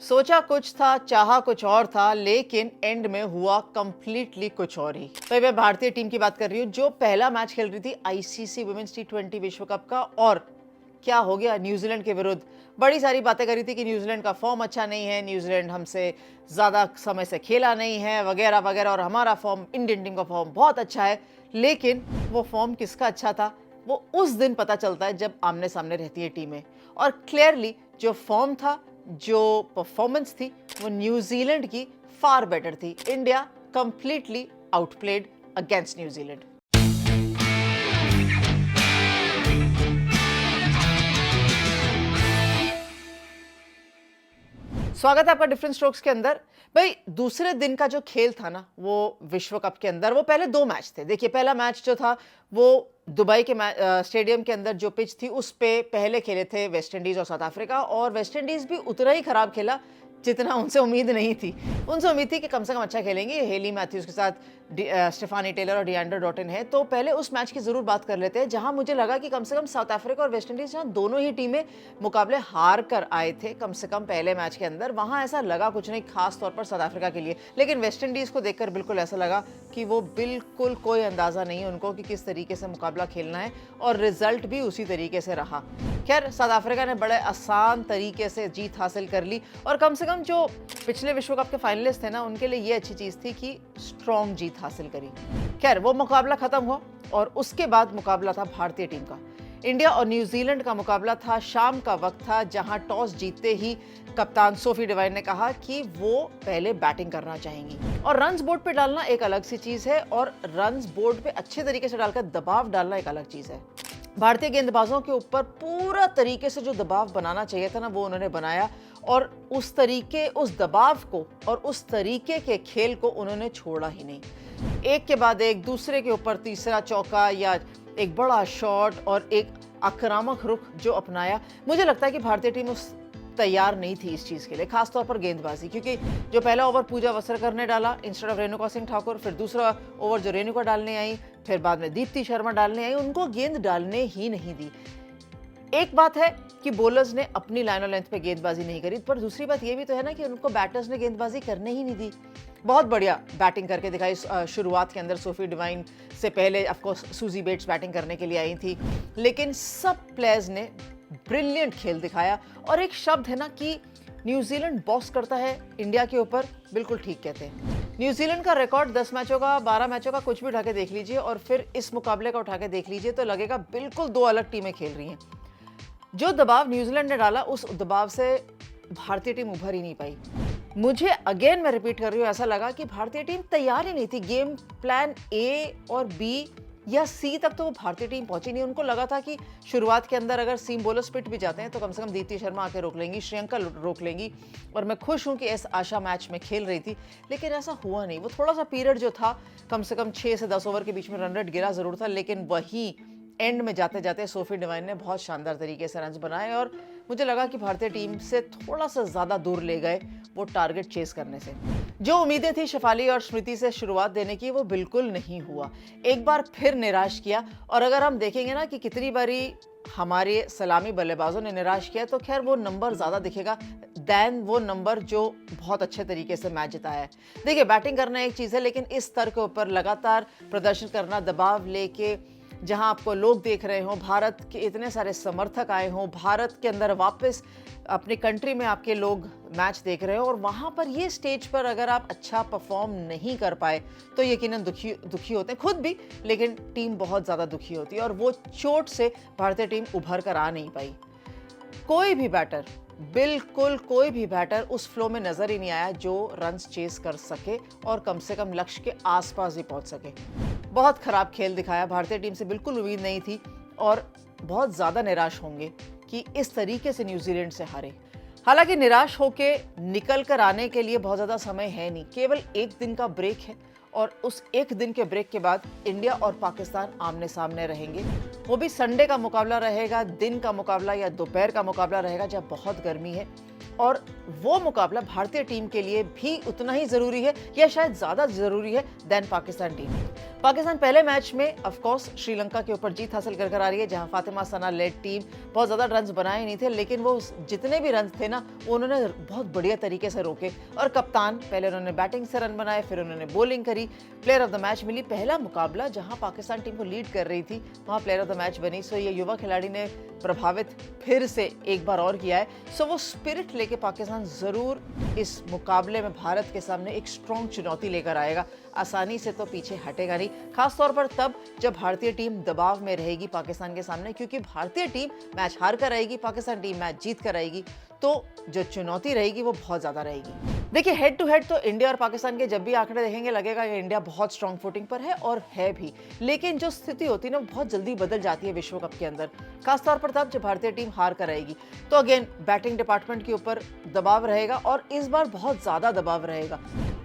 सोचा कुछ था, चाहा कुछ और था, लेकिन एंड में हुआ कंप्लीटली कुछ और ही। तो मैं भारतीय टीम की बात कर रही हूँ जो पहला मैच खेल रही थी आईसीसी वुमेन्स टी20 विश्व कप का, और क्या हो गया न्यूजीलैंड के विरुद्ध। बड़ी सारी बातें करी थी कि न्यूजीलैंड का फॉर्म अच्छा नहीं है, न्यूजीलैंड हमसे ज्यादा समय से खेला नहीं है, वगैरह वगैरह, और हमारा फॉर्म, इंडियन टीम का फॉर्म बहुत अच्छा है। लेकिन वो फॉर्म किसका अच्छा था वो उस दिन पता चलता है जब आमने सामने रहती है टीमें। और क्लियरली जो फॉर्म था, जो परफॉर्मेंस थी, वो न्यूजीलैंड की फार बेटर थी। India completely outplayed against New Zealand. स्वागत है आपका डिफरेंट स्ट्रोक्स के अंदर। भाई, दूसरे दिन का जो खेल था ना, वो विश्व कप के अंदर, वो पहले दो मैच थे। देखिए, पहला मैच जो था वो दुबई के स्टेडियम के अंदर जो पिच थी उस पे पहले खेले थे वेस्ट इंडीज और साउथ अफ्रीका, और वेस्ट इंडीज भी उतना ही खराब खेला जितना उनसे उम्मीद नहीं थी। उनसे उम्मीद थी कि कम से कम अच्छा खेलेंगे, हेली मैथ्यूज के साथ स्टेफानी टेलर और डिएंड्रे डॉटन है। तो पहले उस मैच की जरूर बात कर लेते हैं जहां मुझे लगा कि कम से कम साउथ अफ्रीका और वेस्ट इंडीज, जहां दोनों ही टीमें मुकाबले हार कर आए थे कम से कम पहले मैच के अंदर, वहां ऐसा लगा कुछ नहीं खास तौर पर साउथ अफ्रीका के लिए। लेकिन वेस्ट इंडीज को देखकर बिल्कुल ऐसा लगा कि वो बिल्कुल कोई अंदाजा नहीं है उनको कि किस तरीके से मुकाबला खेलना है, और रिजल्ट भी उसी तरीके से रहा। खैर, साउथ अफ्रीका ने बड़े आसान तरीके से जीत हासिल कर ली, और कम से कम जो पिछले विश्व कप के फाइनलिस्ट थे ना, उनके लिए ये अच्छी चीज थी कि स्ट्रॉन्ग जीत हासिल करी। खैर, वो मुकाबला खत्म हुआ और उसके बाद मुकाबला था भारतीय टीम का। इंडिया और न्यूजीलैंड का मुकाबला था, शाम का वक्त था, जहां टॉस जीतते ही कप्तान सोफी डिवाइन ने कहा कि वो पहले बैटिंग करना चाहेंगी। और रन्स बोर्ड पे डालना एक अलग सी चीज है, और रन्स बोर्ड पे अच्छे तरीके से डालकर दबाव डालना एक अलग चीज है। भारतीय गेंदबाजों के ऊपर पूरा तरीके से जो दबाव बनाना चाहिए था ना, वो उन्होंने बनाया, और उस तरीके, उस दबाव को और उस तरीके के खेल को उन्होंने छोड़ा ही नहीं। एक के बाद एक, दूसरे के ऊपर तीसरा चौका या एक बड़ा शॉट और एक आक्रामक रुख जो अपनाया। मुझे लगता है कि भारतीय टीम उस तैयार नहीं थी इस चीज के लिए, खासतौर पर गेंदबाजी, क्योंकि जो पहला ओवर पूजा वस्त्रकर ने डाला इंस्टेड ऑफ रेणुका सिंह ठाकुर, फिर दूसरा ओवर जो रेणुका डालने आई, फिर बाद में दीप्ति शर्मा डालने आई, उनको गेंद डालने ही नहीं दी। एक बात है कि बॉलर्स ने अपनी लाइन और लेंथ पे गेंदबाजी नहीं करी, पर दूसरी बात ये भी तो है ना कि उनको बैटर्स ने गेंदबाजी करने ही नहीं दी। बहुत बढ़िया बैटिंग करके दिखाई शुरुआत के अंदर सोफी डिवाइन से पहले ऑफकोर्स सूजी बेट्स बैटिंग करने के लिए आई थी, लेकिन सब प्लेयर्स ने ब्रिलियंट खेल दिखाया। और एक शब्द है ना कि न्यूजीलैंड बॉस करता है इंडिया के ऊपर, बिल्कुल ठीक कहते हैं। न्यूजीलैंड का रिकॉर्ड 10 मैचों का, 12 मैचों का, कुछ भी उठा के देख लीजिए, और फिर इस मुकाबले का उठा के देख लीजिए, तो लगेगा बिल्कुल दो अलग टीमें खेल रही हैं। जो दबाव न्यूजीलैंड ने डाला, उस दबाव से भारतीय टीम उभर ही नहीं पाई। मुझे अगेन, मैं रिपीट कर रही हूँ, ऐसा लगा कि भारतीय टीम तैयार ही नहीं थी। गेम प्लान ए और बी या सी तक तो वो भारतीय टीम पहुंची नहीं। उनको लगा था कि शुरुआत के अंदर अगर सीम बॉलर्स पिट भी जाते हैं तो कम से कम दीप्ति शर्मा आके रोक लेंगी, श्रीलंका रोक लेंगी, और मैं खुश हूं कि इस आशा मैच में खेल रही थी। लेकिन ऐसा हुआ नहीं। वो थोड़ा सा पीरियड जो था, कम से कम 6 से 10 ओवर के बीच में रन रेट गिरा जरूर था, लेकिन वही एंड में जाते जाते सोफी डिवाइन ने बहुत शानदार तरीके से रन बनाए, और मुझे लगा कि भारतीय टीम से थोड़ा सा ज्यादा दूर ले गए वो टारगेट चेस करने से। जो उम्मीदें थी शेफाली और स्मृति से शुरुआत देने की, वो बिल्कुल नहीं हुआ। एक बार फिर निराश किया। और अगर हम देखेंगे ना कि कितनी बारी हमारे सलामी बल्लेबाजों ने निराश किया, तो खैर वो नंबर ज्यादा दिखेगा दैन वो नंबर जो बहुत अच्छे तरीके से मैच जिताया है। देखिए, बैटिंग करना एक चीज है, लेकिन इस स्तर के ऊपर लगातार प्रदर्शन करना, दबाव लेके, जहां आपको लोग देख रहे हो, भारत के इतने सारे समर्थक आए हों, भारत के अंदर वापस अपनी कंट्री में आपके लोग मैच देख रहे हो, और वहां पर ये स्टेज पर अगर आप अच्छा परफॉर्म नहीं कर पाए तो यकीनन दुखी होते हैं खुद भी, लेकिन टीम बहुत ज़्यादा दुखी होती है। और वो चोट से भारतीय टीम उभर कर आ नहीं पाई। कोई भी बैटर, बिल्कुल कोई भी बैटर उस फ्लो में नजर ही नहीं आया जो रन्स चेस कर सके और कम से कम लक्ष्य के आसपास भी पहुंच सके। बहुत खराब खेल दिखाया, भारतीय टीम से बिल्कुल उम्मीद नहीं थी, और बहुत ज्यादा निराश होंगे कि इस तरीके से न्यूजीलैंड से हारे। हालांकि निराश होके निकल कर आने के लिए बहुत ज्यादा समय है नहीं, केवल एक दिन का ब्रेक है, और उस एक दिन के ब्रेक के बाद इंडिया और पाकिस्तान आमने सामने रहेंगे। वो भी संडे का मुकाबला रहेगा, दिन का मुकाबला या दोपहर का मुकाबला रहेगा जब बहुत गर्मी है, और वो मुकाबला भारतीय टीम के लिए भी उतना ही जरूरी है या शायद ज्यादा जरूरी है देन पाकिस्तान टीम। पाकिस्तान पहले मैच में ऑफ कोर्स श्रीलंका के ऊपर जीत हासिल कर आ रही है, जहां फातिमा सना लेड टीम बहुत ज़्यादा रन्स बनाए नहीं थे, लेकिन वो जितने भी रन्स थे ना उन्होंने बहुत बढ़िया तरीके से रोके। और कप्तान पहले उन्होंने बैटिंग से रन बनाए, फिर उन्होंने बॉलिंग करी, प्लेयर ऑफ द मैच मिली। पहला मुकाबला जहां पाकिस्तान टीम को लीड कर रही थी वहां प्लेयर ऑफ द मैच बनी। सो ये युवा खिलाड़ी ने प्रभावित फिर से एक बार और किया है। सो वो स्पिरिट लेके पाकिस्तान ज़रूर इस मुकाबले में भारत के सामने एक स्ट्रॉन्ग चुनौती लेकर आएगा। आसानी से तो पीछे हटेगा नहीं, खास तौर पर तब जब भारतीय टीम दबाव में रहेगी पाकिस्तान के सामने, क्योंकि भारतीय टीम मैच हार कर आएगी, पाकिस्तान टीम मैच जीत कर आएगी, तो जो चुनौती रहेगी वो बहुत ज्यादा रहेगी। देखिए, हेड टू हेड तो इंडिया और पाकिस्तान के जब भी आंकड़े देखेंगे लगेगा कि इंडिया बहुत स्ट्रॉन्ग फुटिंग पर है, और है भी। लेकिन जो स्थिति होती है ना बहुत जल्दी बदल जाती है विश्व कप के अंदर, खासतौर पर तब जब भारतीय टीम हार कर आएगी। तो अगेन बैटिंग डिपार्टमेंट के ऊपर दबाव रहेगा, और इस बार बहुत ज्यादा दबाव रहेगा।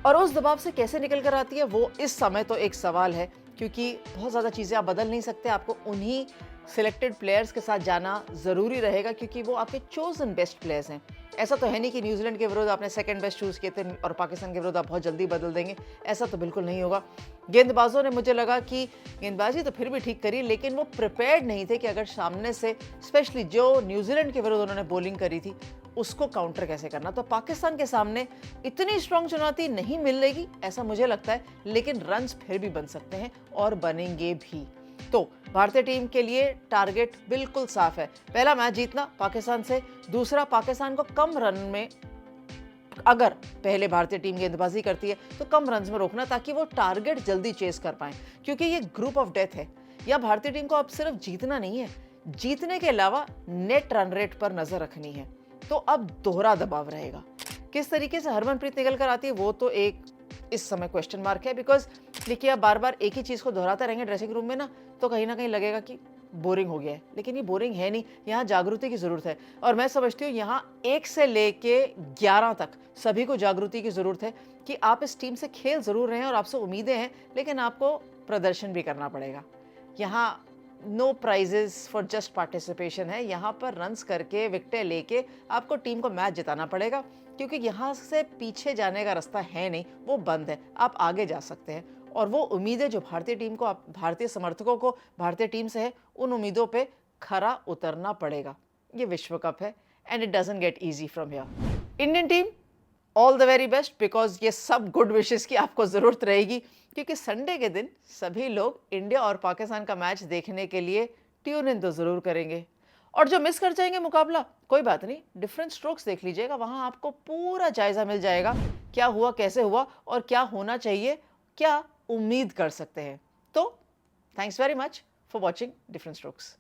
और उस दबाव से कैसे निकल कर आती है वो इस समय तो एक सवाल है, क्योंकि बहुत ज़्यादा चीज़ें आप बदल नहीं सकते। आपको उन्हीं सिलेक्टेड प्लेयर्स के साथ जाना ज़रूरी रहेगा, क्योंकि वो आपके चोजन बेस्ट प्लेयर्स हैं। ऐसा तो है नहीं कि न्यूजीलैंड के विरुद्ध आपने सेकंड बेस्ट चूज़ किए थे और पाकिस्तान के विरुद्ध आप बहुत जल्दी बदल देंगे, ऐसा तो बिल्कुल नहीं होगा। गेंदबाजों ने, मुझे लगा कि गेंदबाजी तो फिर भी ठीक करी, लेकिन वो प्रिपेयर्ड नहीं थे कि अगर सामने से स्पेशली जो न्यूजीलैंड के विरुद्ध उन्होंने बॉलिंग करी थी उसको काउंटर कैसे करना। तो पाकिस्तान के सामने इतनी स्ट्रॉन्ग चुनौती नहीं मिलेगी ऐसा मुझे लगता है, लेकिन रन्स फिर भी बन सकते हैं और बनेंगे भी। तो भारतीय टीम के लिए टारगेट बिल्कुल साफ है, पहला मैच जीतना पाकिस्तान से, दूसरा पाकिस्तान को कम रन में, अगर पहले भारतीय टीम गेंदबाजी करती है तो कम रन में रोकना, ताकि वो टारगेट जल्दी चेस कर पाए, क्योंकि ये ग्रुप ऑफ डेथ है। या भारतीय टीम को अब सिर्फ जीतना नहीं है, जीतने के अलावा नेट रन रेट पर नजर रखनी है। तो अब दोहरा दबाव रहेगा। किस तरीके से हरमनप्रीत निकल कर आती है वो तो एक इस समय क्वेश्चन मार्क है, बिकॉज देखिए आप बार बार एक ही चीज़ को दोहराते रहेंगे ड्रेसिंग रूम में ना, तो कहीं ना कहीं लगेगा कि बोरिंग हो गया है, लेकिन ये बोरिंग है नहीं। यहाँ जागृति की ज़रूरत है, और मैं समझती हूँ यहाँ 1 से लेके 11 तक सभी को जागृति की ज़रूरत है कि आप इस टीम से खेल ज़रूर रहे हैं और आपसे उम्मीदें हैं, लेकिन आपको प्रदर्शन भी करना पड़ेगा। यहाँ no prizes for just participation है, यहाँ पर रन्स करके विकेटें लेके आपको टीम को मैच जिताना पड़ेगा, क्योंकि यहाँ से पीछे जाने का रास्ता है नहीं, वो बंद है, आप आगे जा सकते हैं। और वो उम्मीदें जो भारतीय टीम को, भारतीय समर्थकों को भारतीय टीम से है, उन उम्मीदों पे खरा उतरना पड़ेगा। ये विश्व कप है and it doesn't get easy from here. Indian team all the very best, because ये सब गुड विशेस की आपको ज़रूरत रहेगी, क्योंकि संडे के दिन सभी लोग इंडिया और पाकिस्तान का मैच देखने के लिए ट्यून इन तो ज़रूर करेंगे। और जो मिस कर जाएंगे मुकाबला, कोई बात नहीं, डिफरेंट स्ट्रोक्स देख लीजिएगा, वहाँ आपको पूरा जायज़ा मिल जाएगा क्या हुआ, कैसे हुआ और क्या होना चाहिए, क्या उम्मीद कर सकते हैं। तो thanks very much for watching different strokes.